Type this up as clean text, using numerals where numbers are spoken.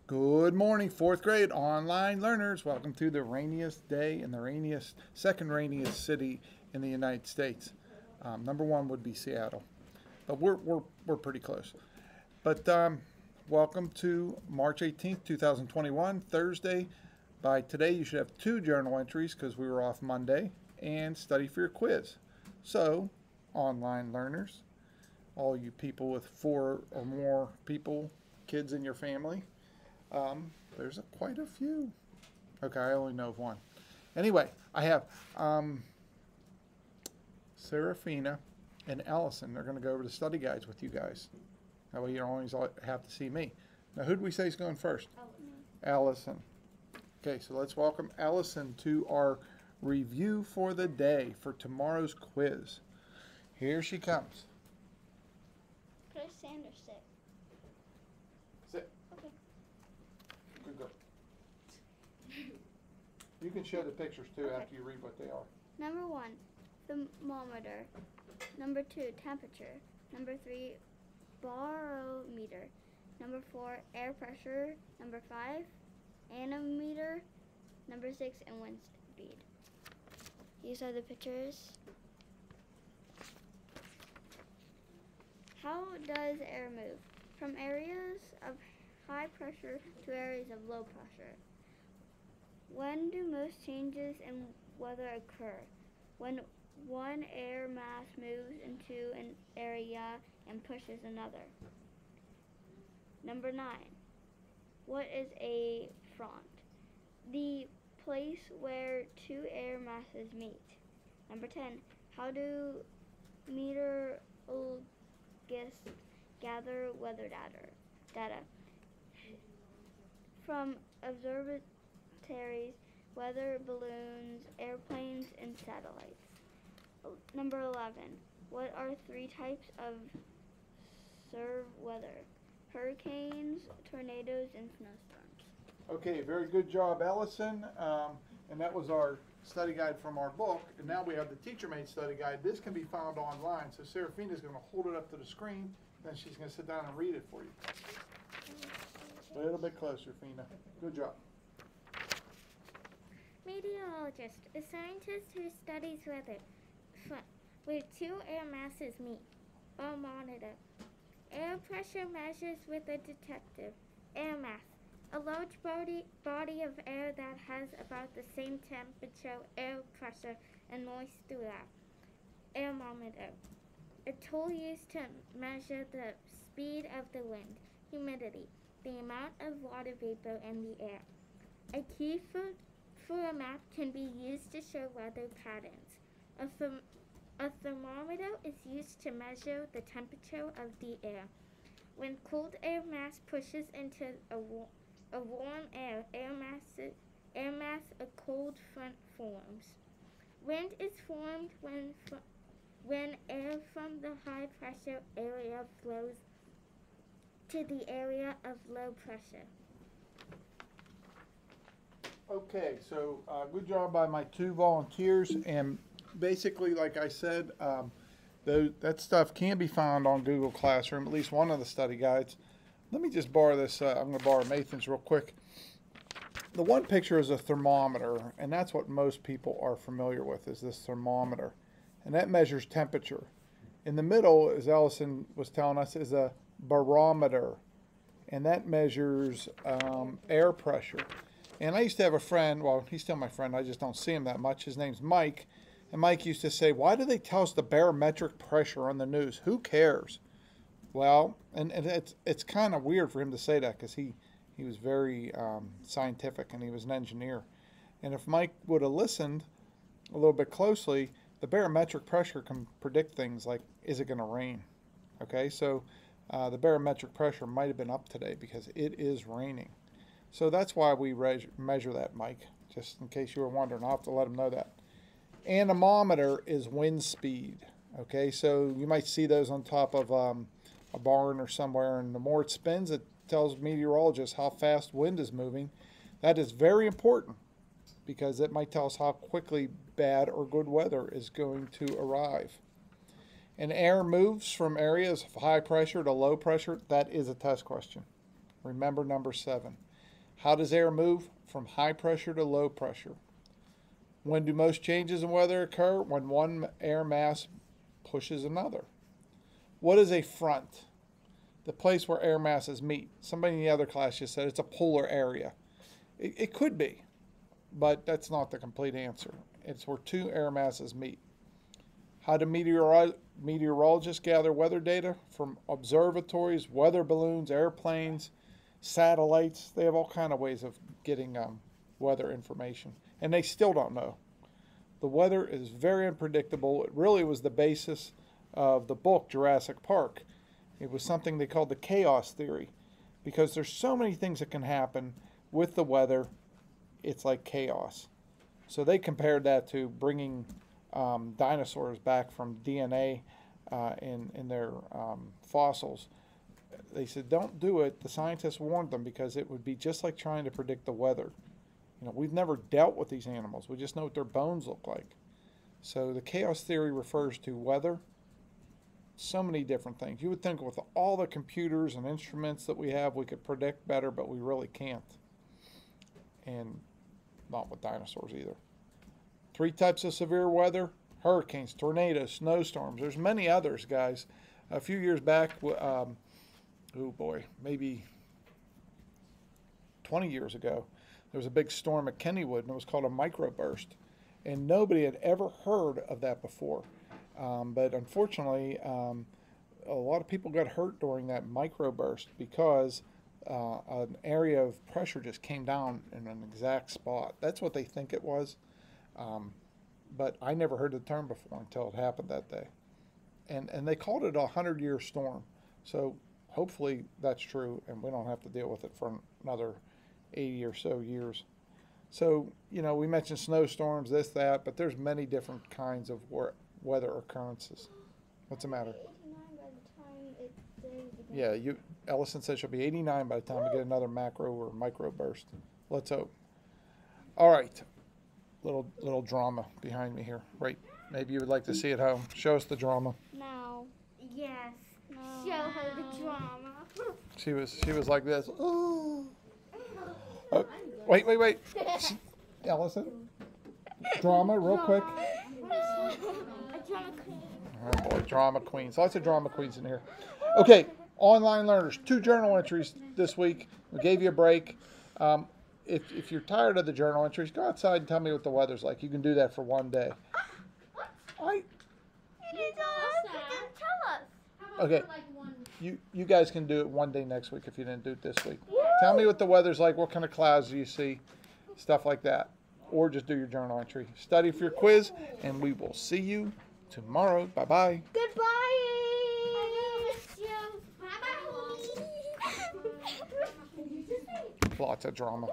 Good morning, fourth grade online learners. Welcome to the rainiest day in the second rainiest city in the United States. Number one would be Seattle, but we're pretty close. But welcome to March 18th, 2021, Thursday. By today, you should have 2 journal entries because we were off Monday, and study for your quiz. So, online learners, all you people with 4 or more kids in your family. There's quite a few. Okay, I only know of one. Anyway, I have Serafina and Allison. They're going to go over the study guides with you guys. That way you don't always have to see me. Now, who do we say is going first? Allison. Okay, so let's welcome Allison to our review for the day for tomorrow's quiz. Here she comes. Chris Sanders sit. Sit. Okay. Good girl. You can show the pictures too after you read what they are. Number 1, thermometer. Number 2, temperature. Number 3, barometer. Number 4, air pressure. Number 5, anemometer. Number 6, and wind speed. These are the pictures. How does air move? From areas of high pressure to areas of low pressure. When do most changes in weather occur? When one air mass moves into an area and pushes another. Number 9. What is a front? The place where 2 air masses meet. Number 10. How do meteorologists gather weather data? From observatories, weather balloons, airplanes, and satellites. Number 11. What are 3 types of severe weather? Hurricanes, tornadoes, and snowstorms. Okay, very good job, Allison. And that was our study guide from our book. And now we have the teacher-made study guide. This can be found online. So Serafina is going to hold it up to the screen, then she's going to sit down and read it for you. A little bit closer, Fina. Good job. Meteorologist, a scientist who studies weather, where 2 air masses meet. Barometer, air pressure measures with a detector. Air mass, a large body of air that has about the same temperature, air pressure, and moist throughout. Anemometer, a tool used to measure the speed of the wind. Humidity, the amount of water vapor in the air. A key for a map can be used to show weather patterns. A thermometer is used to measure the temperature of the air. When cold air mass pushes into a warm air mass, a cold front forms. Wind is formed when air from the high pressure area flows to the area of low pressure. Okay, so good job by my 2 volunteers. And basically, like I said, that stuff can be found on Google Classroom, at least one of the study guides. Let me just borrow this. I'm going to borrow Nathan's real quick. The one picture is a thermometer, and that's what most people are familiar with, is this thermometer. And that measures temperature. In the middle, as Allison was telling us, is a barometer, and that measures air pressure. And I used to have a friend, well, he's still my friend, I just don't see him that much. His name's Mike. And Mike used to say, why do they tell us the barometric pressure on the news? Who cares? Well, and it's kind of weird for him to say that because he was very scientific and he was an engineer. And if Mike would have listened a little bit closely, the barometric pressure can predict things like, is it going to rain? Okay, so the barometric pressure might have been up today because it is raining. So that's why we measure that, Mike, just in case you were wondering. I'll have to let him know that. Anemometer is wind speed. Okay, so you might see those on top of a barn or somewhere, and the more it spins, it tells meteorologists how fast wind is moving. That is very important because it might tell us how quickly bad or good weather is going to arrive. And air moves from areas of high pressure to low pressure. That is a test question. Remember number 7. How does air move? From high pressure to low pressure. When do most changes in weather occur? When one air mass pushes another. What is a front? The place where air masses meet. Somebody in the other class just said it's a polar area. It could be, but that's not the complete answer. It's where two air masses meet. How do meteorologists gather weather data? From observatories, weather balloons, airplanes, satellites. They have all kind of ways of getting weather information, and they still don't know. The weather is very unpredictable. It really was the basis of the book Jurassic Park. It was something they called the chaos theory, because there's so many things that can happen with the weather. It's like chaos. So they compared that to bringing dinosaurs back from DNA in their fossils. They said, don't do it. The scientists warned them because it would be just like trying to predict the weather. You know, we've never dealt with these animals. We just know what their bones look like. So the chaos theory refers to weather, so many different things. You would think with all the computers and instruments that we have, we could predict better, but we really can't. And not with dinosaurs either. 3 types of severe weather: hurricanes, tornadoes, snowstorms. There's many others, guys. A few years back, oh boy, maybe 20 years ago, there was a big storm at Kennywood, and it was called a microburst. And nobody had ever heard of that before. But unfortunately, a lot of people got hurt during that microburst because an area of pressure just came down in an exact spot. That's what they think it was. But I never heard the term before until it happened that day. And they called it a 100-year storm. So hopefully that's true, and we don't have to deal with it for another 80 or so years. So, you know, we mentioned snowstorms, this, that, but there's many different kinds of weather occurrences. What's the matter? 89 by the time Yeah, Ellison said she'll be 89 by the time we get another macro or micro burst. Let's hope. All right. Little drama behind me here. Right. Maybe you would like to see it home. Show us the drama. No. Yes. No. Show her the drama. She was like this. Ooh. Oh, wait. Ellison. Drama, real quick. A drama queen. Oh boy, drama queens. Lots of drama queens in here. Okay, online learners. 2 journal entries this week. We gave you a break. If you're tired of the journal entries, go outside and tell me what the weather's like. You can do that for one day. You didn't tell us. Okay. You guys can do it one day next week if you didn't do it this week. Tell me what the weather's like. What kind of clouds do you see? Stuff like that. Or just do your journal entry. Study for your quiz, and we will see you tomorrow. Bye-bye. Goodbye. I miss you. Bye-bye. Lots of drama.